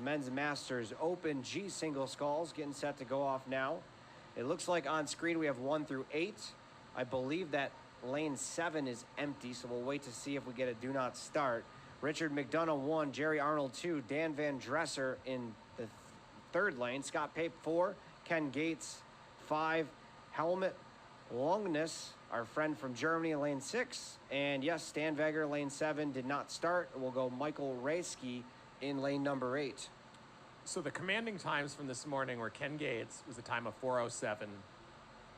Men's Masters Open G single sculls getting set to go off now. It looks like on screen we have 1 through 8. I believe that lane 7 is empty, so we'll wait to see if we get a do not start. Richard McDonough 1, Jerry Arnold 2, Dan Van Dresser in the third lane, Scott Pape 4, Ken Gates 5, Helmut Longness, our friend from Germany, in lane 6, and yes, Stan Veger, lane 7, did not start. We'll go Michael Rayski in lane number 8. So the commanding times from this morning were Ken Gates was a time of 4:07,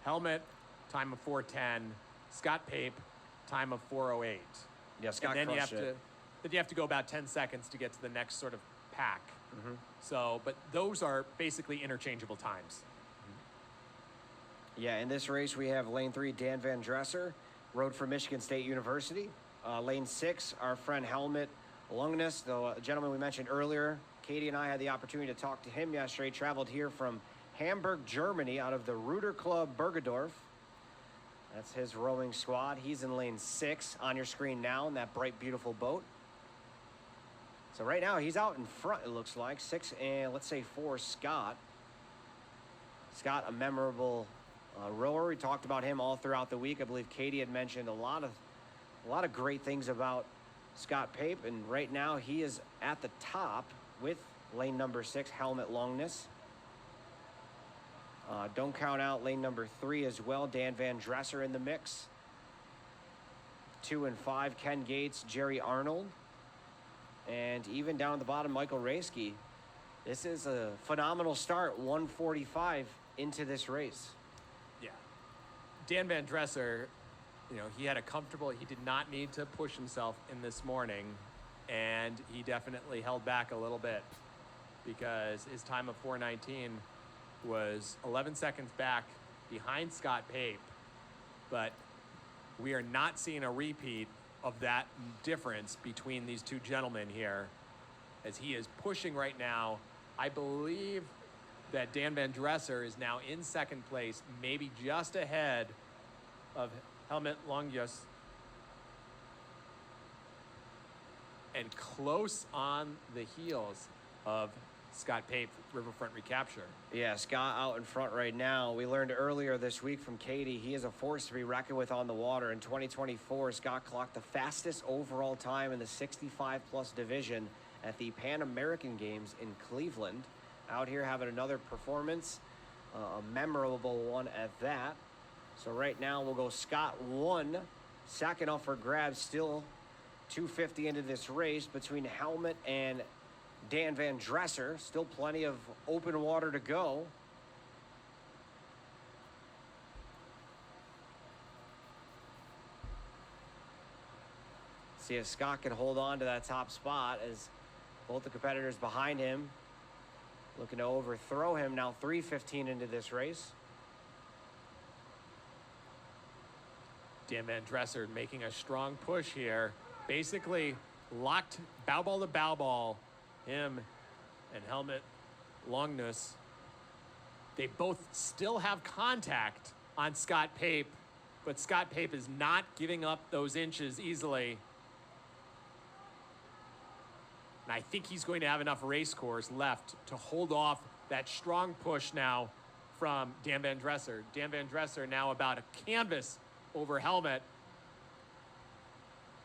Helmut time of 4:10, Scott Pape time of 4:08. Yeah, Scott and then crushed it. Then you have to go about 10 seconds to get to the next sort of pack. Mm-hmm. So, but those are basically interchangeable times. Yeah, in this race we have lane 3, Dan Van Dresser, rode for Michigan State University. Lane 6, our friend Helmut Longness, the gentleman we mentioned earlier. Katie and I had the opportunity to talk to him yesterday. Traveled here from Hamburg, Germany, out of the Ruder Club Bergedorf. That's his rowing squad. He's in lane 6 on your screen now in that bright, beautiful boat. So right now he's out in front, it looks like. 6 and let's say 4, Scott. Scott, a memorable rower. We talked about him all throughout the week. I believe Katie had mentioned a lot of great things about Scott Pape, and right now he is at the top with lane number 6, Helmut Longness. Don't count out lane number 3 as well, Dan Van Dresser in the mix. 2 and 5, Ken Gates, Jerry Arnold. And even down at the bottom, Michael Rayski. This is a phenomenal start, 145 into this race. Yeah. Dan Van Dresser, he had he did not need to push himself in this morning, and he definitely held back a little bit because his time of 4:19 was 11 seconds back behind Scott Pape, but we are not seeing a repeat of that difference between these two gentlemen here as he is pushing right now. I believe that Dan Van Dresser is now in second place, maybe just ahead of Helmut Longness, and close on the heels of Scott Pape, Riverfront Recapture. Yeah, Scott out in front right now. We learned earlier this week from Katie, he is a force to be reckoned with on the water. In 2024, Scott clocked the fastest overall time in the 65-plus division at the Pan American Games in Cleveland. Out here having another performance, a memorable one at that. So right now we'll go Scott 1, second up for grabs, still 250 into this race between Helmut and Dan Van Dresser. Still plenty of open water to go. See if Scott can hold on to that top spot as both the competitors behind him looking to overthrow him. Now 3:15 into this race. Dan Van Dresser making a strong push here. Basically locked bow ball to bow ball. Him and Helmut Longness. They both still have contact on Scott Pape, but Scott Pape is not giving up those inches easily. And I think he's going to have enough race course left to hold off that strong push now from Dan Van Dresser. Dan Van Dresser now about a canvas over Helmut.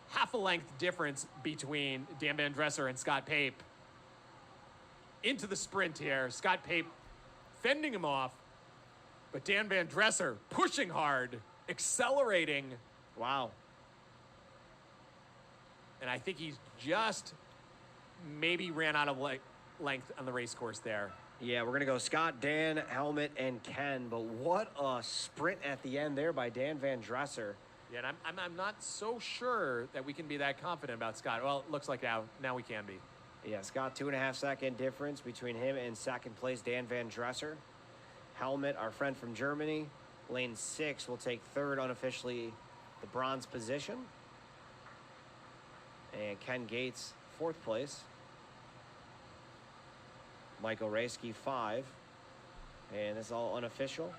Half a length difference between Dan Van Dresser and Scott Pape. Into the sprint here. Scott Pape fending him off, but Dan Van Dresser pushing hard, accelerating. Wow. And I think he's just maybe ran out of length on the race course there. Yeah, we're going to go Scott, Dan, Helmut, and Ken. But what a sprint at the end there by Dan Van Dresser. Yeah, and I'm not so sure that we can be that confident about Scott. Well, it looks like now we can be. Yeah, Scott, 2.5 second difference between him and second place Dan Van Dresser. Helmut, our friend from Germany, lane 6 will take third, unofficially the bronze position. And Ken Gates, 4th place. Michael Rayski, 5. And this is all unofficial.